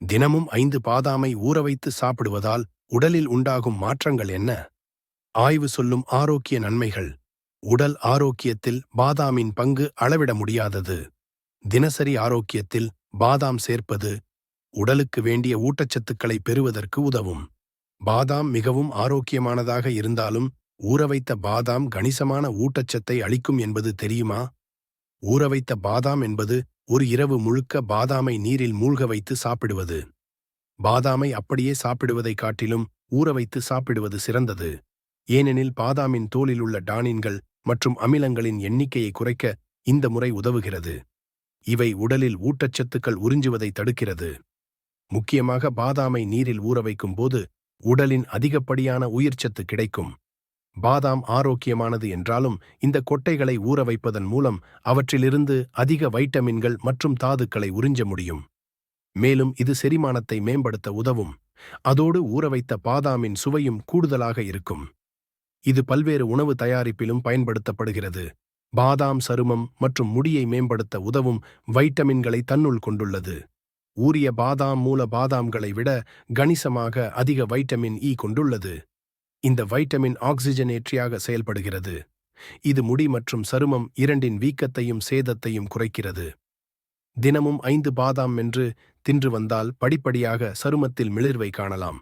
தினமும் 5 பாதாமை ஊறவைத்து சாப்பிடுவதால் உடலில் உண்டாகும் மாற்றங்கள் என்ன? ஆய்வு சொல்லும் ஆரோக்கிய நன்மைகள். உடல் ஆரோக்கியத்தில் பாதாமின் பங்கு அளவிட முடியாதது. தினசரி ஆரோக்கியத்தில் பாதாம் சேர்ப்பது உடலுக்கு வேண்டிய ஊட்டச்சத்துக்களை பெறுவதற்கு உதவும். பாதாம் மிகவும் ஆரோக்கியமானதாக இருந்தாலும் ஊறவைத்த பாதாம் கணிசமான ஊட்டச்சத்தை அளிக்கும் என்பது தெரியுமா? ஊறவைத்த பாதாம் என்பது ஒரு இரவு முழுக்க பாதாமை நீரில் மூழ்க வைத்து சாப்பிடுவது. பாதாமை அப்படியே சாப்பிடுவதைக் காட்டிலும் ஊறவைத்து சாப்பிடுவது சிறந்தது. ஏனெனில் பாதாமின் தோலில் உள்ள டானின்கள் மற்றும் அமிலங்களின் எண்ணிக்கையை குறைக்க இந்த முறை உதவுகிறது. இவை உடலில் ஊட்டச்சத்துக்கள் உறிஞ்சுவதை தடுக்கிறது. முக்கியமாக பாதாமை நீரில் ஊறவைக்கும் போது உடலின் அதிகப்படியான உயிர்ச்சத்து கிடைக்கும். பாதாம் ஆரோக்கியமானது என்றாலும் இந்த கொட்டைகளை ஊற வைப்பதன் மூலம் அவற்றிலிருந்து அதிக வைட்டமின்கள் மற்றும் தாதுக்களை உறிஞ்ச முடியும். மேலும் இது செரிமானத்தை மேம்படுத்த உதவும். அதோடு ஊறவைத்த பாதாமின் சுவையும் கூடுதலாக இருக்கும். இது பல்வேறு உணவு தயாரிப்பிலும் பயன்படுத்தப்படுகிறது. பாதாம் சருமம் மற்றும் முடியை மேம்படுத்த உதவும் வைட்டமின்களை தன்னுள் கொண்டுள்ளது. ஊறிய பாதாம் மூல பாதாம்களை விட கணிசமாக அதிக வைட்டமின் இ கொண்டுள்ளது. இந்த வைட்டமின் ஆக்சிஜனேற்றியாக செயல்படுகிறது. இது முடி மற்றும் சருமம் இரண்டின் வீக்கத்தையும் சேதத்தையும் குறைக்கிறது. தினமும் 5 பாதாம் மென்று தின்று வந்தால் படிப்படியாக சருமத்தில் மிளிர்வை காணலாம்.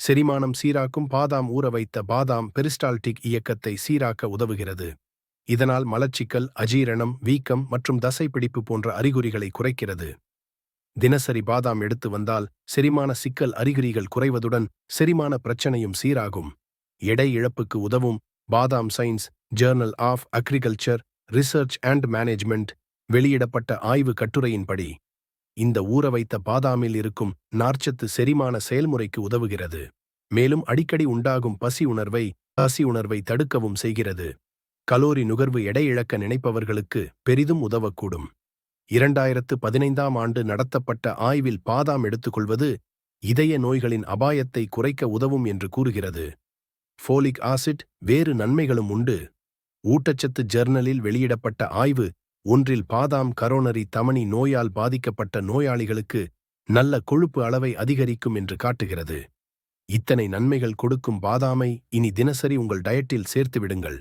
செரிமானம் சீராக்கும் பாதாம் ஊற வைத்த பாதாம் பெரிஸ்டால்டிக் இயக்கத்தை சீராக்க உதவுகிறது. இதனால் மலச்சிக்கல், அஜீரணம், வீக்கம் மற்றும் தசைப்பிடிப்பு போன்ற அறிகுறிகளை குறைக்கிறது. தினசரி பாதாம் எடுத்து வந்தால் செரிமான சிக்கல் அறிகுறிகள் குறைவதுடன் செரிமான பிரச்சனையும் சீராகும். எடை இழப்புக்கு உதவும் பாதாம் science journal of agriculture research and management வெளியிடப்பட்ட ஆய்வு கட்டுரையின்படி இந்த ஊற வைத்த பாதாமில் இருக்கும் நார்ச்சத்து செரிமான செயல்முறைக்கு உதவுகிறது. மேலும் அடிக்கடி உண்டாகும் பசி உணர்வை தடுக்கவும் செய்கிறது. கலோரி நுகர்வு எடை இழக்க நினைப்பவர்களுக்கு பெரிதும் உதவக்கூடும். 2015ஆம் ஆண்டு நடத்தப்பட்ட ஆய்வில் பாதாம் எடுத்துக்கொள்வது இதய நோய்களின் அபாயத்தை குறைக்க உதவும் என்று கூறுகிறது. ஃபோலிக் ஆசிட் வேறு நன்மைகளும் உண்டு. ஊட்டச்சத்து ஜர்னலில் வெளியிடப்பட்ட ஆய்வு ஒன்றில் பாதாம் கரோனரி தமனி நோயால் பாதிக்கப்பட்ட நோயாளிகளுக்கு நல்ல கொழுப்பு அளவை அதிகரிக்கும் என்று காட்டுகிறது. இத்தனை நன்மைகள் கொடுக்கும் பாதாமை இனி தினசரி உங்கள் டயட்டில் சேர்த்து விடுங்கள்.